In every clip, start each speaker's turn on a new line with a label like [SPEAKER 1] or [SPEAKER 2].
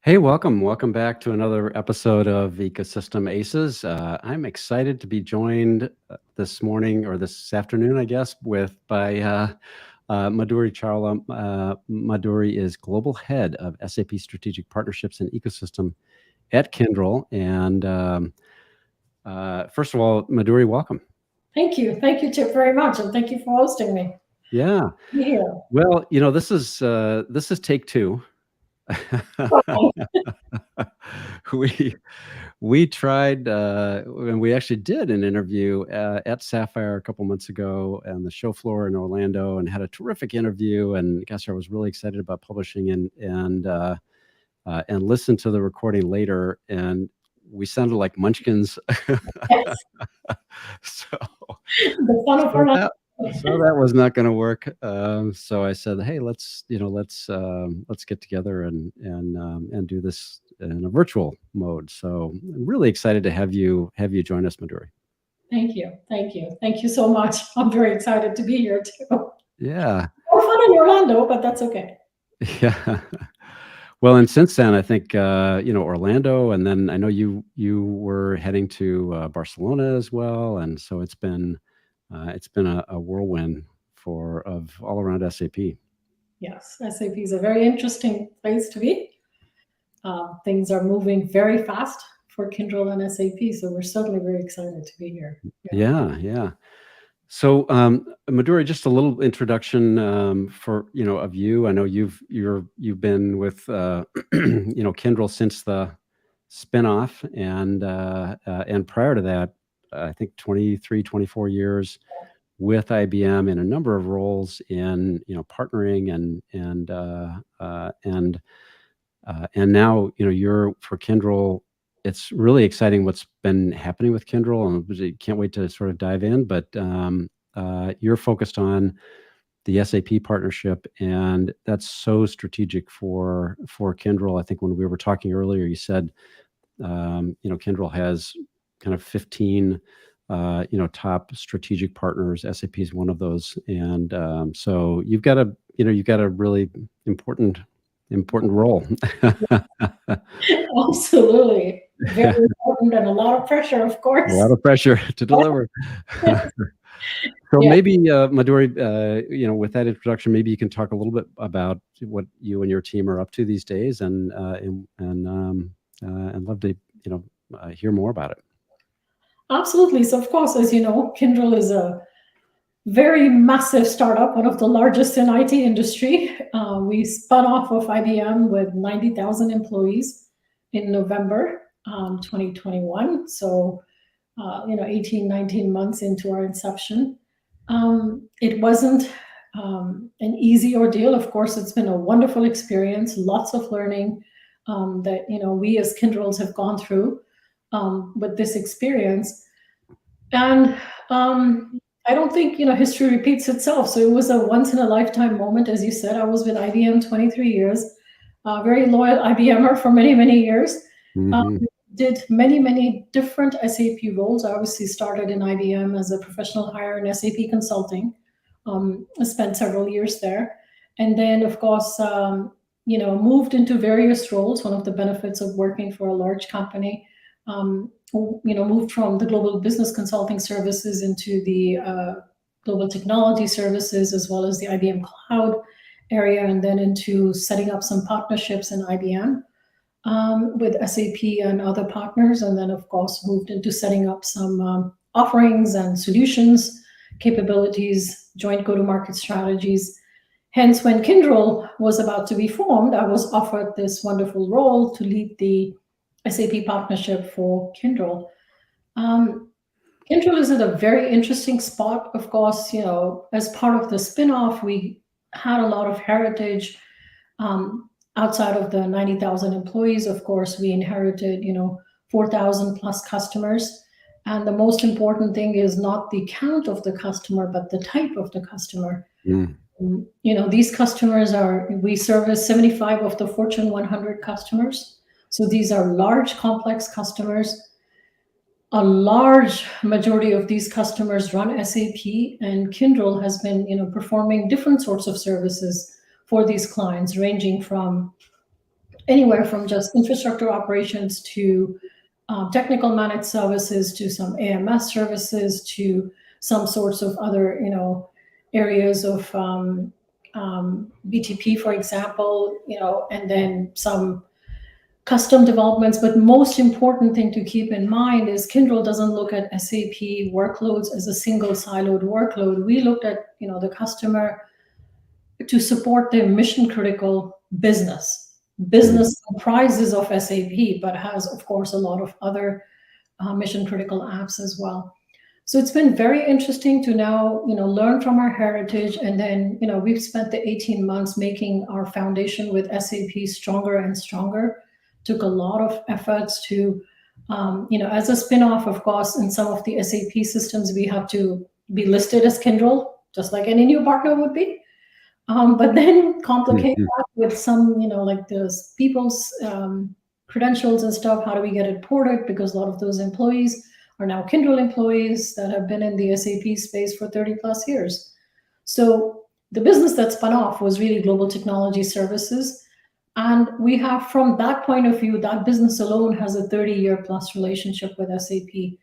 [SPEAKER 1] Hey, welcome back to another episode of Ecosystem Aces. I'm excited to be joined this morning or this afternoon, I guess, by Madhuri Chawla. Madhuri is Global Head of SAP Strategic Partnerships and Ecosystem at Kyndryl. And first of all, Madhuri, welcome.
[SPEAKER 2] Thank you. Thank you, Chip, very much. And thank you for hosting me.
[SPEAKER 1] Yeah.
[SPEAKER 2] Yeah.
[SPEAKER 1] Well, this is take two. We tried, and we actually did an interview at Sapphire a couple months ago on the show floor in Orlando, and had a terrific interview. And gosh, I was really excited about publishing and listened to the recording later, and we sounded like munchkins.
[SPEAKER 2] Yes.
[SPEAKER 1] So,
[SPEAKER 2] The fun of our life.
[SPEAKER 1] so that was not going to work. So I said, "Hey, let's get together and do this in a virtual mode." So I'm really excited to have you join us, Madhuri.
[SPEAKER 2] Thank you. Thank you. Thank you so much. I'm very excited to be here too.
[SPEAKER 1] Yeah.
[SPEAKER 2] More fun in Orlando, but that's okay.
[SPEAKER 1] Yeah. Well, and since then, I think Orlando, and then I know you were heading to Barcelona as well, and so it's been a whirlwind of all around SAP.
[SPEAKER 2] Yes, SAP is a very interesting place to be. Things are moving very fast for Kyndryl and SAP, so we're certainly very excited to be here.
[SPEAKER 1] Yeah. So, Madhuri, just a little introduction of you. I know you've been with Kyndryl since the spinoff, and prior to that, I think 23, 24 years with IBM in a number of roles in partnering and now you're for Kyndryl. It's really exciting what's been happening with Kyndryl, and can't wait to sort of dive in. But you're focused on the SAP partnership, and that's so strategic for Kyndryl. I think when we were talking earlier, you said Kyndryl has kind of 15 top strategic partners. SAP is one of those, and so you've got a really important role.
[SPEAKER 2] Absolutely. Very important and a lot of pressure, of course.
[SPEAKER 1] A lot of pressure to deliver. So
[SPEAKER 2] Yeah.
[SPEAKER 1] maybe, Madhuri, with that introduction, maybe you can talk a little bit about what you and your team are up to these days, and love to hear more about it.
[SPEAKER 2] Absolutely. So, of course, as you know, Kyndryl is a very massive startup, one of the largest in IT industry. We spun off of IBM with 90,000 employees in November 2021. So, 18, 19 months into our inception. It wasn't an easy ordeal. Of course, it's been a wonderful experience, lots of learning that, we as Kyndryls have gone through with this experience. And I don't think history repeats itself. So it was a once in a lifetime moment, as you said. I was with IBM 23 years, very loyal IBMer for many, many years.
[SPEAKER 1] Mhm.
[SPEAKER 2] Did many different SAP roles. I obviously started in IBM as a professional hire in SAP consulting. I spent several years there, and then of course, moved into various roles. One of the benefits of working for a large company. Moved from the global business consulting services into the global technology services, as well as the IBM cloud area, and then into setting up some partnerships in IBM with SAP and other partners. And then, of course, moved into setting up some offerings and solutions, capabilities, joint go-to-market strategies. Hence, when Kyndryl was about to be formed, I was offered this wonderful role to lead the SAP partnership for Kyndryl. Kyndryl is at a very interesting spot. Of course, as part of the spin-off, we had a lot of heritage outside of the 90,000 employees. Of course, we inherited, 4,000 plus customers. And the most important thing is not the count of the customer, but the type of the customer.
[SPEAKER 1] Mm.
[SPEAKER 2] These customers we service 75 of the Fortune 100 customers. So these are large, complex customers. A large majority of these customers run SAP, and Kyndryl has been, performing different sorts of services for these clients, ranging from anywhere from just infrastructure operations to technical managed services to some AMS services to some sorts of other, areas of BTP, for example, and then some custom developments. But most important thing to keep in mind is Kyndryl doesn't look at SAP workloads as a single siloed workload. We looked at, the customer to support their mission critical business. Business comprises of SAP, but has, of course, a lot of other mission critical apps as well. So it's been very interesting to now, learn from our heritage. And then, we've spent the 18 months making our foundation with SAP stronger and stronger. Took a lot of efforts to, as a spin-off, of course, in some of the SAP systems, we have to be listed as Kyndryl, just like any new partner would be. But then complicate that with some, like those people's credentials and stuff. How do we get it ported? Because a lot of those employees are now Kyndryl employees that have been in the SAP space for 30 plus years. So the business that spun off was really Global Technology Services. And we have, from that point of view, that business alone has a 30-year plus relationship with SAP.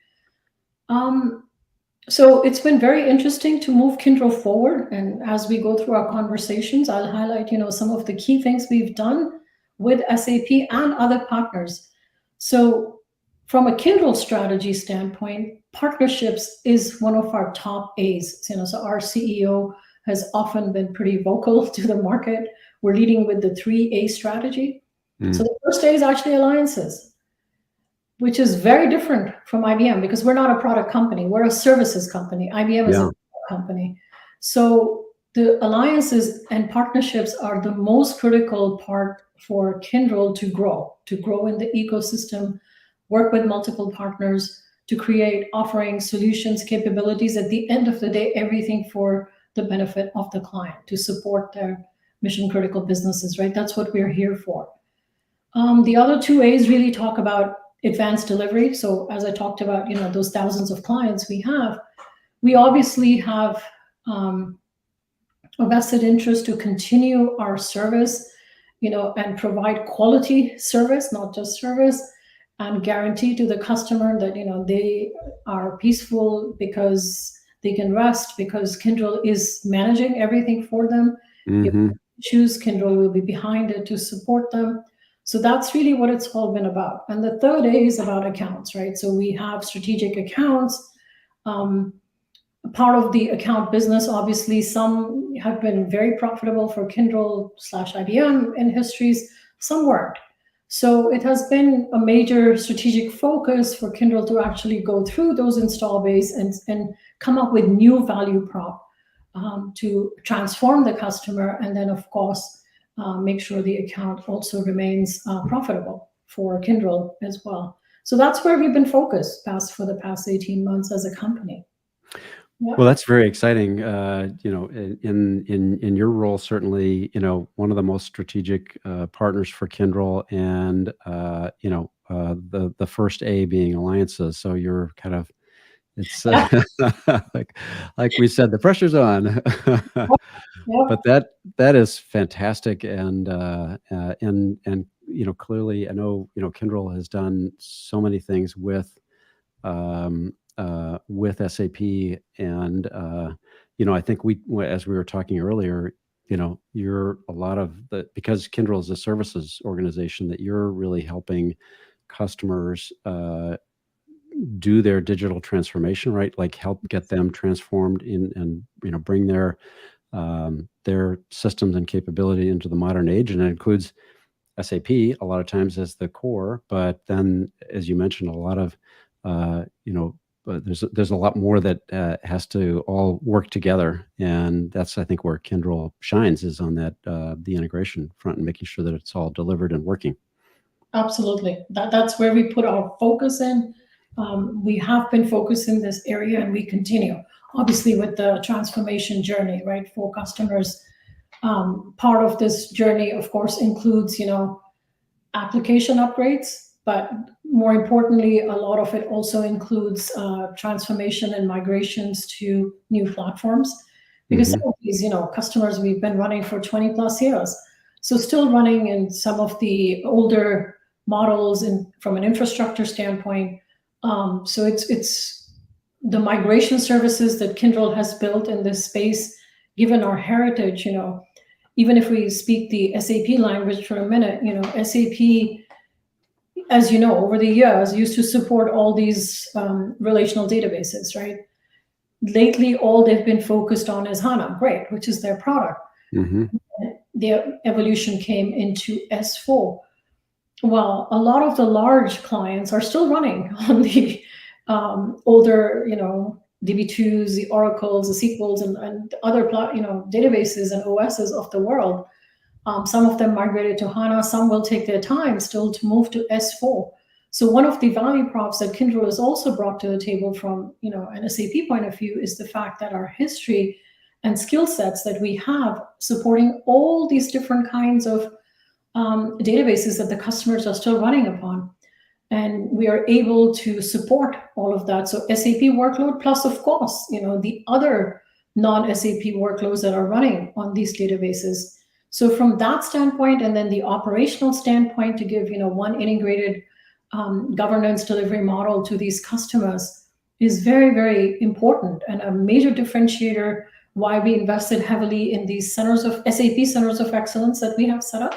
[SPEAKER 2] So it's been very interesting to move Kyndryl forward. And as we go through our conversations, I'll highlight, some of the key things we've done with SAP and other partners. So from a Kyndryl strategy standpoint, partnerships is one of our top A's. So our CEO has often been pretty vocal to the market. We're leading with the 3A strategy. So the first A is actually alliances, which is very different from IBM because we're not a product company. We're a services company. IBM is a product company. So the alliances and partnerships are the most critical part for Kyndryl to grow in the ecosystem, work with multiple partners to create offerings, solutions, capabilities. At the end of the day, everything for the benefit of the client to support their mission critical businesses, right? That's what we're here for. The other two A's really talk about advanced delivery. So as I talked about, those thousands of clients we obviously have a vested interest to continue our service, and provide quality service, not just service, and guarantee to the customer that, they are peaceful because they can rest, because Kyndryl is managing everything for them. If they choose, Kyndryl will be behind it to support them. So that's really what it's all been about. And the third A is about accounts, right? So we have strategic accounts. Part of the account business, obviously, some have been very profitable for Kyndryl/IBM in histories, some weren't. So it has been a major strategic focus for Kyndryl to actually go through those install base and come up with new value prop to transform the customer. And then, of course, make sure the account also remains profitable for Kyndryl as well. So that's where we've been focused for the past 18 months as a company. Yeah.
[SPEAKER 1] Well, that's very exciting. In your role, certainly, one of the most strategic partners for Kyndryl, and the first A being alliances. So you're kind of, it's like we said, the pressure's on. But that is fantastic, and clearly, I know Kyndryl has done so many things with SAP, and I think as we were talking earlier, you're a lot of because Kyndryl is a services organization, that you're really helping customers do their digital transformation, right? Like help get them transformed and bring their systems and capability into the modern age, and it includes SAP a lot of times as the core, but then, as you mentioned, a lot of but there's a lot more that has to all work together, and that's, I think, where Kyndryl shines, is on that the integration front and making sure that it's all delivered and working.
[SPEAKER 2] Absolutely, that's where we put our focus in. We have been focused in this area, and we continue, obviously, with the transformation journey, right, for customers. Part of this journey, of course, includes application upgrades. But more importantly, a lot of it also includes transformation and migrations to new platforms. Because some of these, customers we've been running for 20 plus years, So still running in some of the older models from an infrastructure standpoint. So it's the migration services that Kyndryl has built in this space, given our heritage, even if we speak the SAP language for a minute, SAP, as you know, over the years used to support all these relational databases, right? Lately, all they've been focused on is HANA, great, which is their product.
[SPEAKER 1] Mm-hmm.
[SPEAKER 2] Their evolution came into S4. Well, a lot of the large clients are still running on the older, DB2s, the Oracles, the SQLs, and other, databases and OSs of the world. Some of them migrated to HANA. Some will take their time still to move to S4. So one of the value props that Kyndryl has also brought to the table from, an SAP point of view is the fact that our history and skill sets that we have supporting all these different kinds of databases that the customers are still running upon. And we are able to support all of that. So SAP workload plus, of course, the other non-SAP workloads that are running on these databases. So from that standpoint, and then the operational standpoint, to give one integrated governance delivery model to these customers is very, very important, and a major differentiator why we invested heavily in these SAP centers of excellence that we have set up,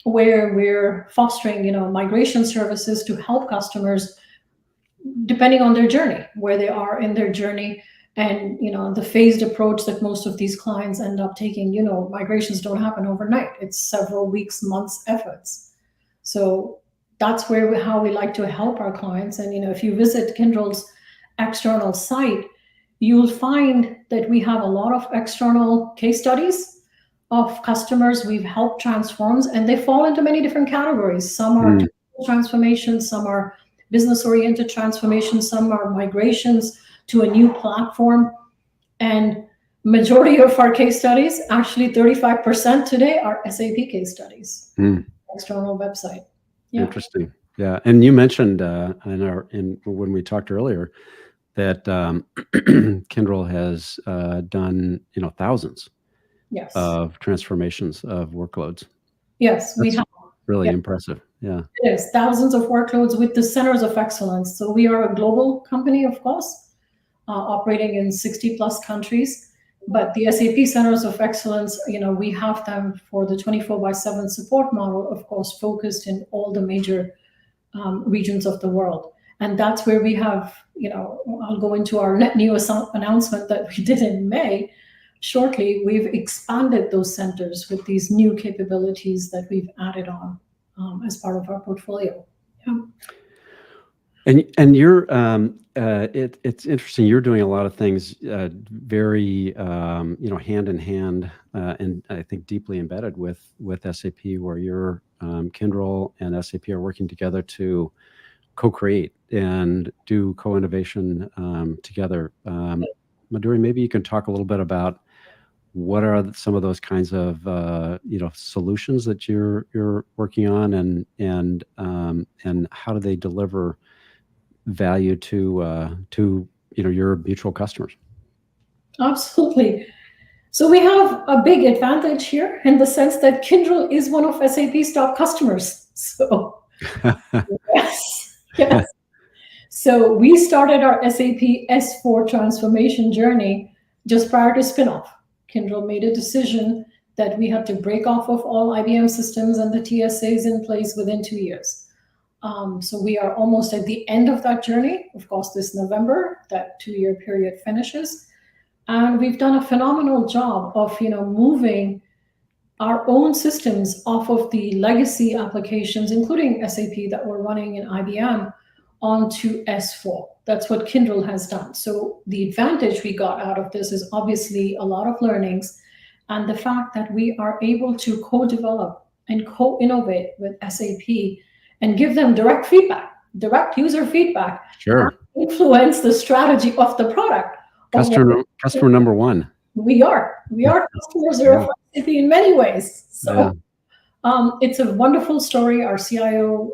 [SPEAKER 2] where we're fostering migration services to help customers depending on their journey, where they are in their journey. And the phased approach that most of these clients end up taking, migrations don't happen overnight. It's several weeks, months efforts. So that's how we like to help our clients. And if you visit Kyndryl's external site, you'll find that we have a lot of external case studies of customers we've helped transform, and they fall into many different categories. Some are transformations, some are business-oriented transformations, some are migrations to a new platform. And majority of our case studies, actually 35% today, are SAP case studies. External website. Yeah.
[SPEAKER 1] Interesting. Yeah, and you mentioned when we talked earlier that Kyndryl has done thousands of transformations of workloads.
[SPEAKER 2] Yes, we have.
[SPEAKER 1] Really impressive. Yeah.
[SPEAKER 2] It is thousands of workloads with the centers of excellence. So we are a global company, of course, operating in 60 plus countries. But the SAP centers of excellence, we have them for the 24/7 support model, of course, focused in all the major regions of the world. And that's where we have, I'll go into our net new announcement that we did in May shortly. We've expanded those centers with these new capabilities that we've added on as part of our portfolio. Yeah.
[SPEAKER 1] And you're it's interesting. You're doing a lot of things very hand in hand, and I think deeply embedded with SAP, where you're Kyndryl and SAP are working together to co-create and do co-innovation together. Madhuri, maybe you can talk a little bit about what are some of those kinds of solutions that you're working on, and how do they deliver value to your mutual customers?
[SPEAKER 2] Absolutely. So we have a big advantage here in the sense that Kyndryl is one of SAP's top customers. So yes. So we started our SAP S4 transformation journey just prior to spinoff. Kyndryl made a decision that we had to break off of all IBM systems and the TSAs in place within 2 years. So we are almost at the end of that journey. Of course, this November, that 2-year period finishes. And we've done a phenomenal job of, moving our own systems off of the legacy applications, including SAP that we're running in IBM, onto S4. That's what Kyndryl has done. So the advantage we got out of this is obviously a lot of learnings, and the fact that we are able to co-develop and co-innovate with SAP and give them direct user feedback,
[SPEAKER 1] sure,
[SPEAKER 2] and influence the strategy of the product.
[SPEAKER 1] Customer number one.
[SPEAKER 2] We are customer zero for SAP in many ways. So it's a wonderful story. Our CIO,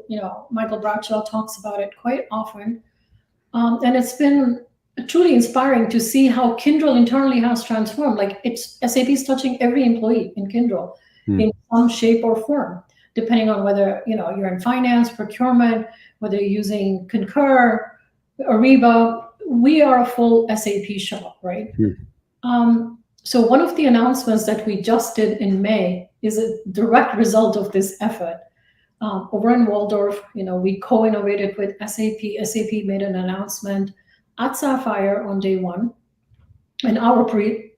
[SPEAKER 2] Michael Bradshaw, talks about it quite often. And it's been truly inspiring to see how Kyndryl internally has transformed. Like SAP is touching every employee in Kyndryl.
[SPEAKER 1] Hmm.
[SPEAKER 2] in some shape or form, depending on whether you're in finance, procurement, whether you're using Concur, Ariba. We are a full SAP shop, right?
[SPEAKER 1] Hmm.
[SPEAKER 2] So one of the announcements that we just did in May is a direct result of this effort. Over in Waldorf, we co-innovated with SAP. SAP made an announcement at Sapphire on day one, and our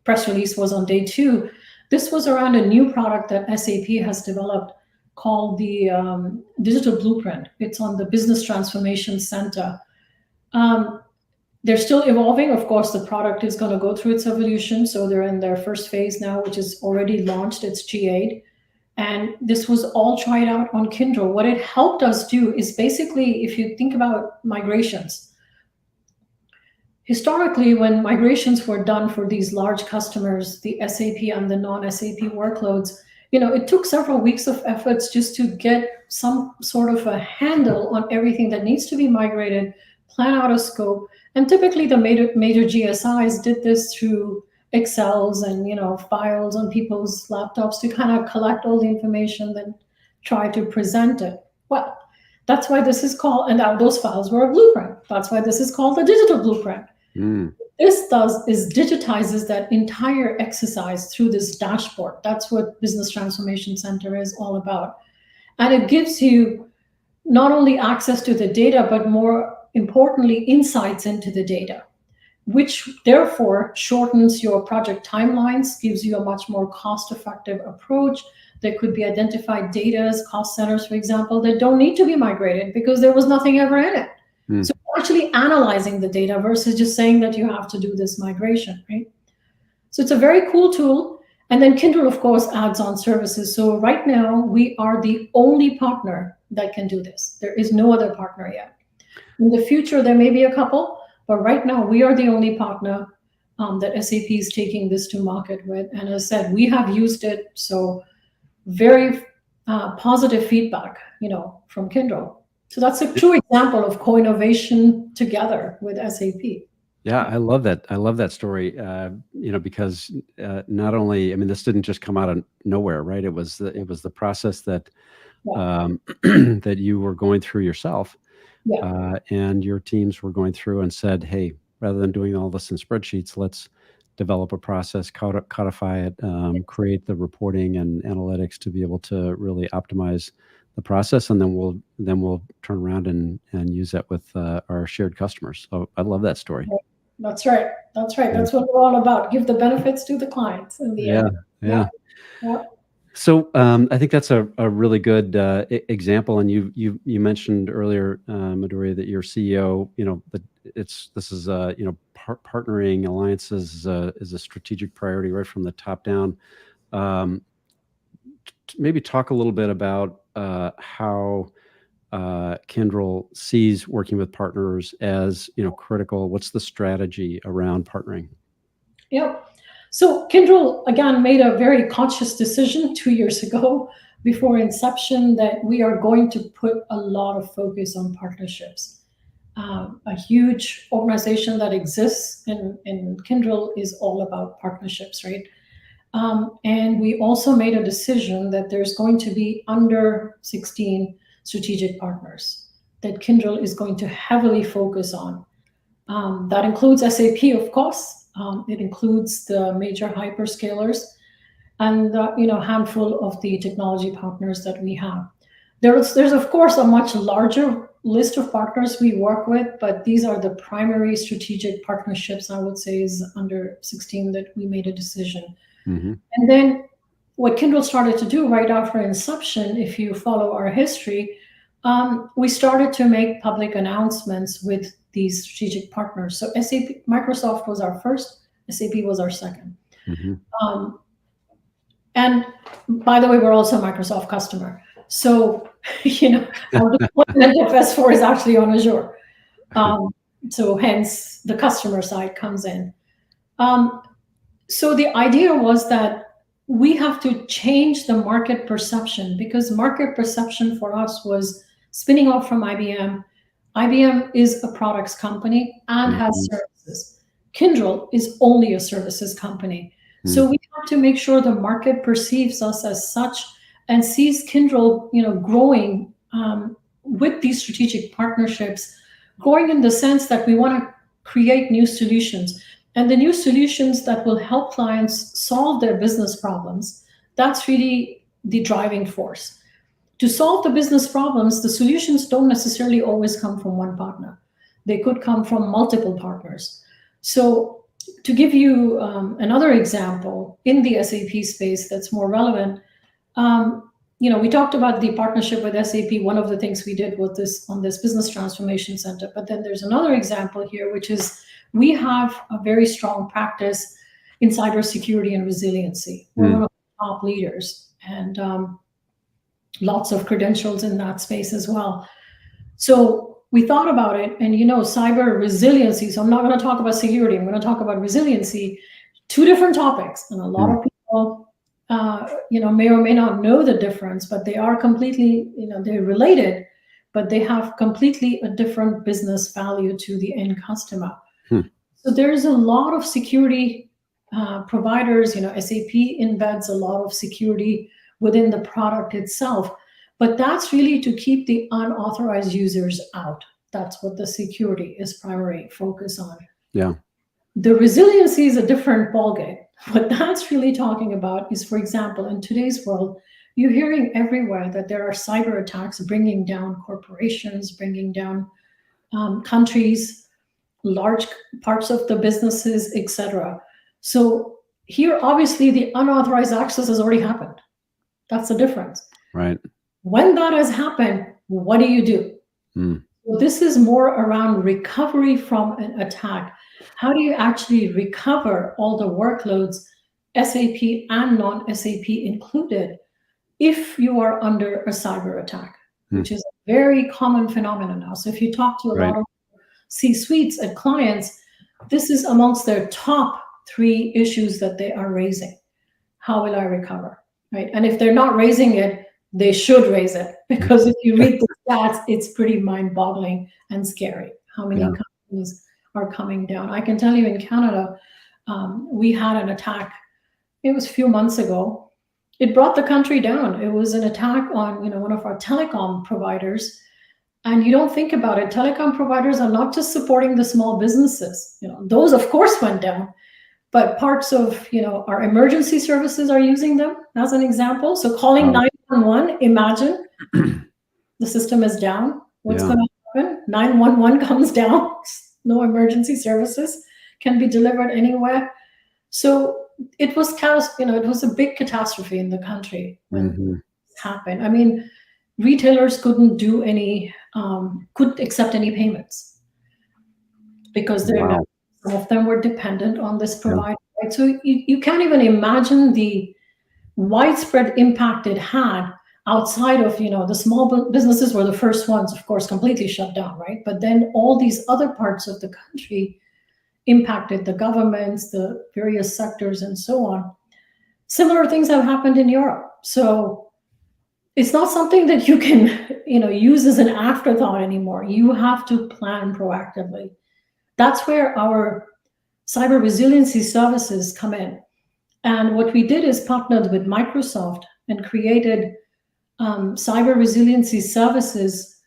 [SPEAKER 2] press release was on day two. This was around a new product that SAP has developed called the Digital Blueprint. It's on the Business Transformation Center. They're still evolving. Of course, the product is going to go through its evolution. So they're in their first phase now, which is already launched. It's GA. And this was all tried out on Kyndryl. What it helped us do is basically, if you think about migrations, historically, when migrations were done for these large customers, the SAP and the non-SAP workloads, it took several weeks of efforts just to get some sort of a handle on everything that needs to be migrated, plan out a scope. And typically the major GSIs did this through Excels and files on people's laptops to kind of collect all the information, then try to present it. Well, that's why this is called, and now those files were a blueprint. That's why this is called the digital blueprint.
[SPEAKER 1] Mm.
[SPEAKER 2] This does is digitizes that entire exercise through this dashboard. That's what Business Transformation Center is all about. And it gives you not only access to the data, but more importantly, insights into the data, which therefore shortens your project timelines, gives you a much more cost-effective approach. There could be identified data, cost centers, for example, that don't need to be migrated because there was nothing ever in it.
[SPEAKER 1] Mm.
[SPEAKER 2] So actually analyzing the data versus just saying that you have to do this migration, right? So it's a very cool tool. And then Kyndryl, of course, adds on services. So right now, we are the only partner that can do this. There is no other partner yet. In the future, there may be a couple, but right now, we are the only partner that SAP is taking this to market with. And as I said, we have used it. So very positive feedback, from Kyndryl. So that's a true example of co-innovation together with SAP.
[SPEAKER 1] Yeah, I love that. I love that story. Because not only, I mean, this didn't just come out of nowhere, right? It was the process that that you were going through yourself, and your teams were going through and said, "Hey, rather than doing all this in spreadsheets, let's develop a process, codify it, create the reporting and analytics to be able to really optimize the process, and then we'll turn around and use that with our shared customers." So I love that story.
[SPEAKER 2] That's right. That's right. That's what we're all about. Give the benefits to the clients in the end.
[SPEAKER 1] Yeah.
[SPEAKER 2] Yeah.
[SPEAKER 1] So I think that's a really good example. And you mentioned earlier, Madhuri, that your CEO, this is partnering alliances is a strategic priority right from the top down. Maybe talk a little bit about how Kyndryl sees working with partners as critical. What's the strategy around partnering?
[SPEAKER 2] Yep. So Kyndryl, again, made a very conscious decision 2 years ago before inception that we are going to put a lot of focus on partnerships. A huge organization that exists in Kyndryl is all about partnerships, right? And we also made a decision that there's going to be under 16 strategic partners that Kyndryl is going to heavily focus on. That includes SAP, of course. It includes the major hyperscalers and handful of the technology partners that we have. There's of course a much larger list of partners we work with, but these are the primary strategic partnerships, I would say, is under 16 that we made a decision.
[SPEAKER 1] Mm-hmm.
[SPEAKER 2] And then what Kyndryl started to do right after inception, if you follow our history, we started to make public announcements with these strategic partners. So SAP, Microsoft was our first, SAP was our second.
[SPEAKER 1] Mm-hmm.
[SPEAKER 2] And by the way, we're also a Microsoft customer. So, our deployment of S4 is actually on Azure. So hence the customer side comes in. So the idea was that we have to change the market perception, because market perception for us was spinning off from IBM. IBM is a products company and has services. Kyndryl is only a services company. So we have to make sure the market perceives us as such and sees Kyndryl, growing with these strategic partnerships, growing in the sense that we want to create new solutions, and the new solutions that will help clients solve their business problems. That's really the driving force. To solve the business problems, the solutions don't necessarily always come from one partner. They could come from multiple partners. So, to give you another example in the SAP space that's more relevant, we talked about the partnership with SAP. One of the things we did was this on this business transformation center. But then there's another example here, which is we have a very strong practice in cybersecurity and resiliency. We're one of the top leaders, and lots of credentials in that space as well. So we thought about it, and cyber resiliency. So I'm not going to talk about security. I'm going to talk about resiliency. Two different topics, and a lot of people, may or may not know the difference, but they are completely, they're related, but they have completely a different business value to the end customer. So there's a lot of security providers. SAP embeds a lot of security within the product itself. But that's really to keep the unauthorized users out. That's what the security is primary focus on.
[SPEAKER 1] Yeah.
[SPEAKER 2] The resiliency is a different ballgame. What that's really talking about is, for example, in today's world, you're hearing everywhere that there are cyber attacks bringing down corporations, bringing down countries, large parts of the businesses, etc. So here, obviously, the unauthorized access has already happened. That's the difference.
[SPEAKER 1] Right.
[SPEAKER 2] When that has happened, what do you do? Well, this is more around recovery from an attack. How do you actually recover all the workloads, SAP and non-SAP included, if you are under a cyber attack, which is a very common phenomenon now. So if you talk to a lot of C-suites and clients, this is amongst their top 3 issues that they are raising. How will I recover? Right? And if they're not raising it, they should raise it, because if you read the stats, it's pretty mind-boggling and scary how many companies are coming down. I can tell you in Canada, we had an attack. It was a few months ago. It brought the country down. It was an attack on one of our telecom providers. And you don't think about it. Telecom providers are not just supporting the small businesses. Those, of course, went down. But parts of our emergency services are using them as an example. So calling 911, imagine the system is down. What's going to happen? 911 comes down. No emergency services can be delivered anywhere. So it was it was a big catastrophe in the country when this happened. I mean, retailers couldn't accept any payments because some of them were dependent on this provider. Right? So you can't even imagine the widespread impact it had outside of, the small businesses were the first ones, of course, completely shut down, right? But then all these other parts of the country impacted, the governments, the various sectors, and so on. Similar things have happened in Europe. So it's not something that you can, use as an afterthought anymore. You have to plan proactively. That's where our cyber resiliency services come in. And what we did is partnered with Microsoft and created cyber resiliency services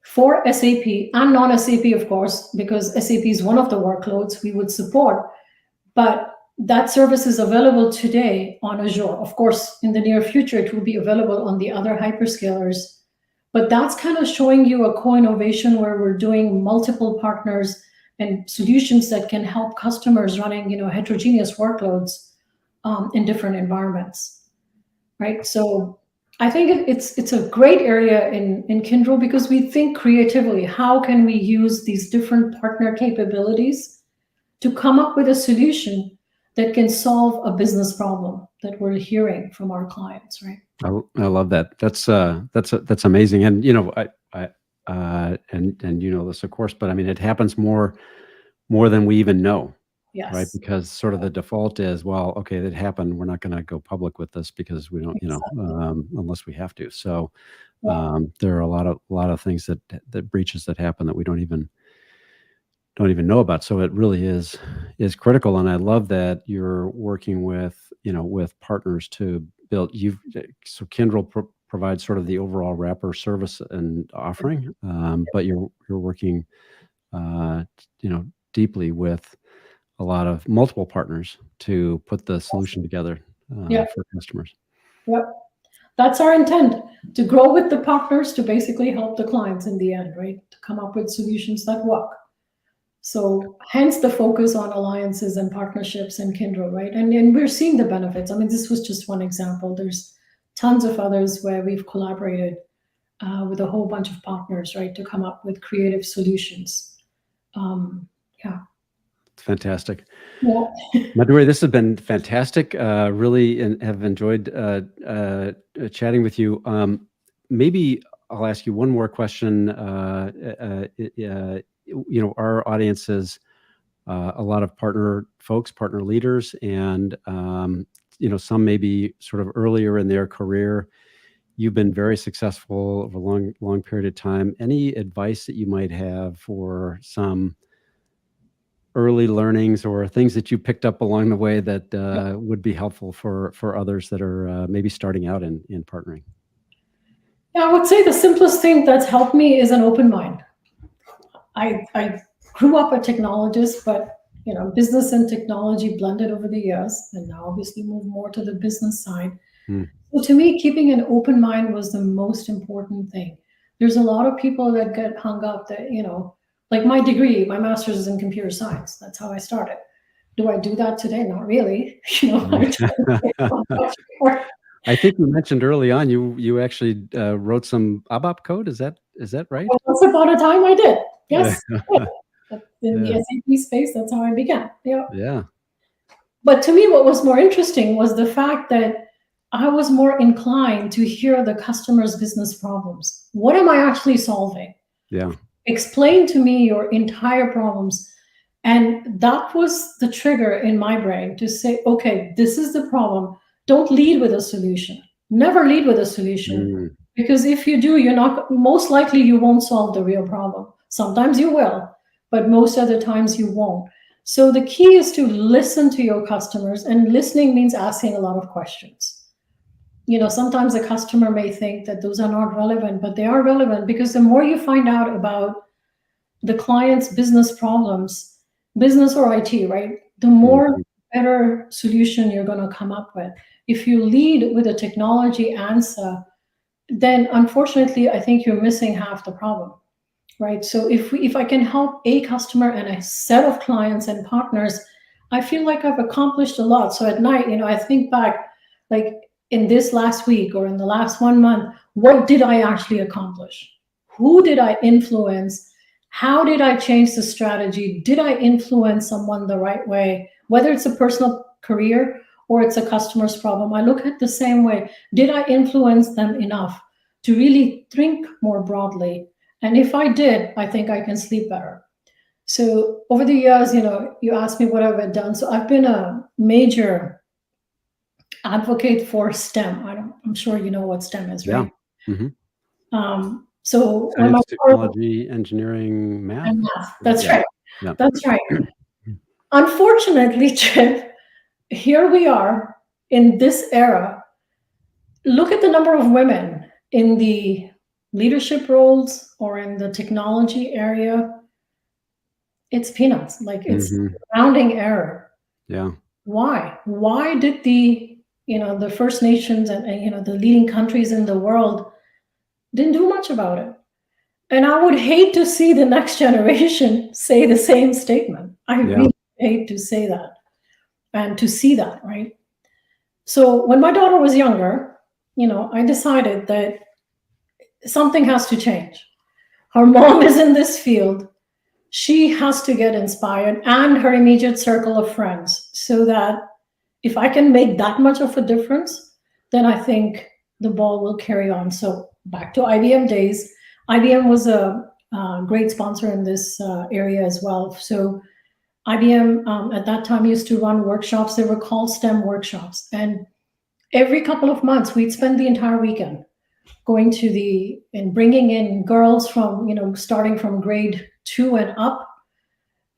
[SPEAKER 2] for SAP and non-SAP, of course, because SAP is one of the workloads we would support. But that service is available today on Azure. Of course, in the near future, it will be available on the other hyperscalers. But that's kind of showing you a co-innovation where we're doing multiple partners and solutions that can help customers running, heterogeneous workloads in different environments, right? So I think it's a great area in Kyndryl because we think creatively. How can we use these different partner capabilities to come up with a solution that can solve a business problem that we're hearing from our clients, right?
[SPEAKER 1] I love that. That's amazing. And and this, of course, but I mean, it happens more than we even know.
[SPEAKER 2] Yes.
[SPEAKER 1] Right. Because sort of the default is, well, okay, that happened. We're not going to go public with this because we don't, unless we have to. So there are a lot of things that breaches that happen that we don't even don't even know about. So it really is critical, and I love that you're working with, with partners to build. So Kyndryl provides sort of the overall wrapper service and offering, but you're working, uh, deeply with a lot of multiple partners to put the solution together
[SPEAKER 2] Yeah,
[SPEAKER 1] for customers.
[SPEAKER 2] yeah. That's our intent, to grow with the partners to basically help the clients in the end, right? To come up with solutions that work. So hence the focus on alliances and partnerships and Kyndryl, right? And we're seeing the benefits. I mean, this was just one example. There's tons of others where we've collaborated with a whole bunch of partners, right, to come up with creative solutions. Yeah.
[SPEAKER 1] It's fantastic.
[SPEAKER 2] Yeah.
[SPEAKER 1] Madhuri, this has been fantastic. Really have enjoyed chatting with you. Maybe I'll ask you one more question. Our audience is a lot of partner folks, partner leaders, and some may be sort of earlier in their career. You've been very successful over a long period of time. Any advice that you might have for some early learnings or things that you picked up along the way that would be helpful for others that are maybe starting out in partnering?
[SPEAKER 2] Yeah, I would say the simplest thing that's helped me is an open mind. I grew up a technologist, but business and technology blended over the years, and now obviously move more to the business side. So to me, keeping an open mind was the most important thing. There's a lot of people that get hung up that, like my degree, my master's is in computer science. That's how I started. Do I do that today? Not really.
[SPEAKER 1] I think you mentioned early on you actually wrote some ABAP code. Is that right?
[SPEAKER 2] Once upon a time I did. Yes.
[SPEAKER 1] Yeah.
[SPEAKER 2] In the SAP space, that's how I began. Yeah.
[SPEAKER 1] Yeah.
[SPEAKER 2] But to me, what was more interesting was the fact that I was more inclined to hear the customer's business problems. What am I actually solving?
[SPEAKER 1] Yeah.
[SPEAKER 2] Explain to me your entire problems. And that was the trigger in my brain to say, okay, this is the problem. Don't lead with a solution. Never lead with a solution. Because if you do, most likely you won't solve the real problem. Sometimes you will, but most other times you won't. So the key is to listen to your customers, and listening means asking a lot of questions. Sometimes a customer may think that those are not relevant, but they are relevant, because the more you find out about the client's business problems, business or IT, right, the more better solution you're going to come up with. If you lead with a technology answer, then unfortunately, I think you're missing half the problem, right? So if I can help a customer and a set of clients and partners, I feel like I've accomplished a lot. So at night, I think back, like in this last week or in the last 1 month, what did I actually accomplish? Who did I influence? How did I change the strategy? Did I influence someone the right way? Whether it's a personal career or it's a customer's problem, I look at the same way. Did I influence them enough to really think more broadly? And if I did, I think I can sleep better. So over the years, you asked me what I've done. So I've been a major advocate for STEM. I'm sure you know what STEM is, right?
[SPEAKER 1] Yeah. Mm-hmm.
[SPEAKER 2] So
[SPEAKER 1] Science, technology, engineering, math.
[SPEAKER 2] And math. That's
[SPEAKER 1] Yeah.
[SPEAKER 2] right.
[SPEAKER 1] Yeah.
[SPEAKER 2] That's right. Unfortunately, Chip, here we are in this era. Look at the number of women in the leadership roles or in the technology area. It's peanuts. Like it's rounding error.
[SPEAKER 1] Yeah.
[SPEAKER 2] Why? Why did the First Nations and the leading countries in the world didn't do much about it? And I would hate to see the next generation say the same statement. I really hate to say that and to see that, right? So when my daughter was younger, I decided that something has to change. Her mom is in this field. She has to get inspired, and her immediate circle of friends, so that if I can make that much of a difference, then I think the ball will carry on. So back to IBM days. IBM was a great sponsor in this area as well. So IBM at that time used to run workshops. They were called STEM workshops. And every couple of months, we'd spend the entire weekend going and bringing in girls from, starting from grade 2 and up,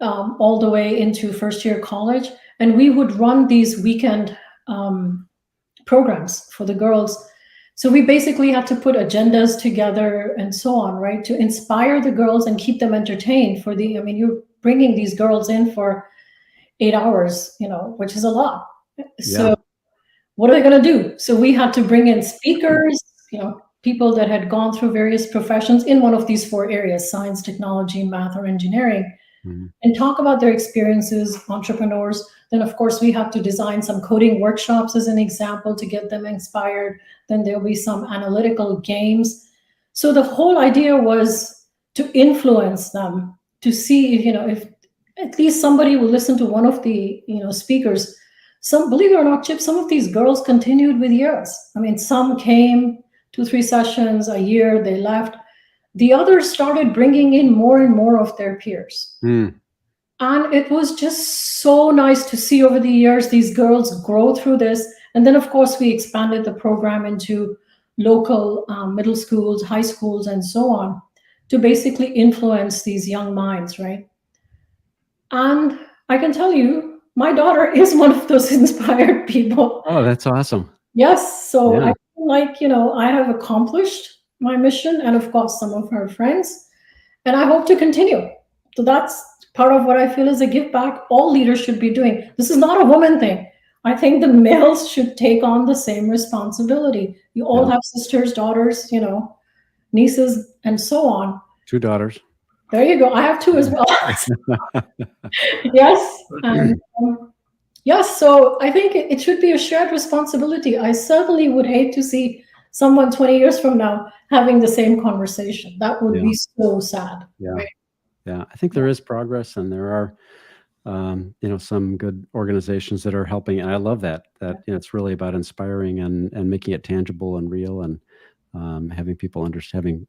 [SPEAKER 2] all the way into first year college. And we would run these weekend programs for the girls. So we basically had to put agendas together and so on, right, to inspire the girls and keep them entertained. I mean, you're bringing these girls in for 8 hours, which is a lot. So
[SPEAKER 1] Yeah.
[SPEAKER 2] what are they going to do? So we had to bring in speakers, people that had gone through various professions in one of these four areas: science, technology, math, or engineering,
[SPEAKER 1] Mhm.
[SPEAKER 2] and talk about their experiences, entrepreneurs. Then, of course, we have to design some coding workshops as an example to get them inspired. Then there'll be some analytical games. So the whole idea was to influence them, to see if at least somebody will listen to one of the speakers. Some, believe it or not, Chip, some of these girls continued with years. I mean, some came 2, 3 sessions a year, they left. The others started bringing in more and more of their peers.
[SPEAKER 1] Mm.
[SPEAKER 2] And it was just so nice to see over the years these girls grow through this. And then, of course, we expanded the program into local middle schools, high schools, and so on, to basically influence these young minds, right? And I can tell you, my daughter is one of those inspired people.
[SPEAKER 1] Oh, that's awesome.
[SPEAKER 2] Yes. So
[SPEAKER 1] Yeah.
[SPEAKER 2] I feel like, I have accomplished my mission, and of course, some of her friends, and I hope to continue. So that's part of what I feel is a give back all leaders should be doing. This is not a woman thing. I think the males should take on the same responsibility. You all
[SPEAKER 1] Yeah.
[SPEAKER 2] have sisters, daughters, nieces, and so on.
[SPEAKER 1] 2 daughters.
[SPEAKER 2] There you go. I have two as well. Yes. And yes, so I think it should be a shared responsibility. I certainly would hate to see someone 20 years from now having the same conversation. That would
[SPEAKER 1] Yeah.
[SPEAKER 2] be so sad.
[SPEAKER 1] Yeah.
[SPEAKER 2] Right?
[SPEAKER 1] Yeah. I think there is progress, and there are, some good organizations that are helping. And I love that, it's really about inspiring and making it tangible and real, and having people having,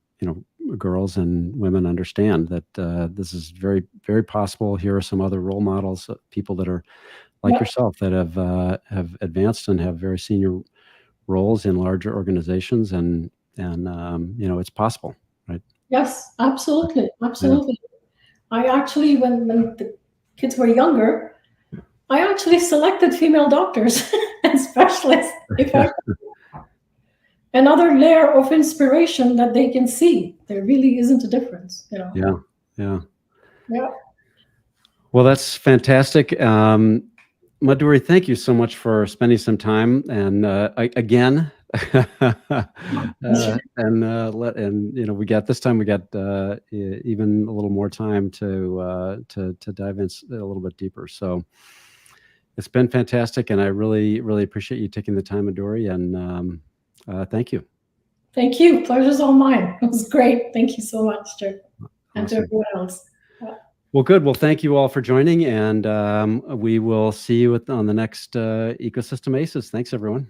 [SPEAKER 1] girls and women understand that this is very, very possible. Here are some other role models, people that are like
[SPEAKER 2] Yeah.
[SPEAKER 1] yourself, that have advanced and have very senior roles in larger organizations, and it's possible, right?
[SPEAKER 2] Yes, absolutely,
[SPEAKER 1] Yeah.
[SPEAKER 2] absolutely. I actually, when the kids were younger, I actually selected female doctors and specialists. If I Another layer of inspiration that they can see, there really isn't a difference.
[SPEAKER 1] Yeah. Yeah.
[SPEAKER 2] Yeah.
[SPEAKER 1] Well, that's fantastic. Madhuri, thank you so much for spending some time, and again, we got this time. We got even a little more time to dive in a little bit deeper. So it's been fantastic, and I really, really appreciate you taking the time, Madhuri, and thank you.
[SPEAKER 2] Thank you. Pleasure's all mine. It was great. Thank you so much, Dirk, and to
[SPEAKER 1] Awesome.
[SPEAKER 2] everyone else. Yeah.
[SPEAKER 1] Well, good. Well, thank you all for joining, and we will see you on the next Ecosystem Aces. Thanks, everyone.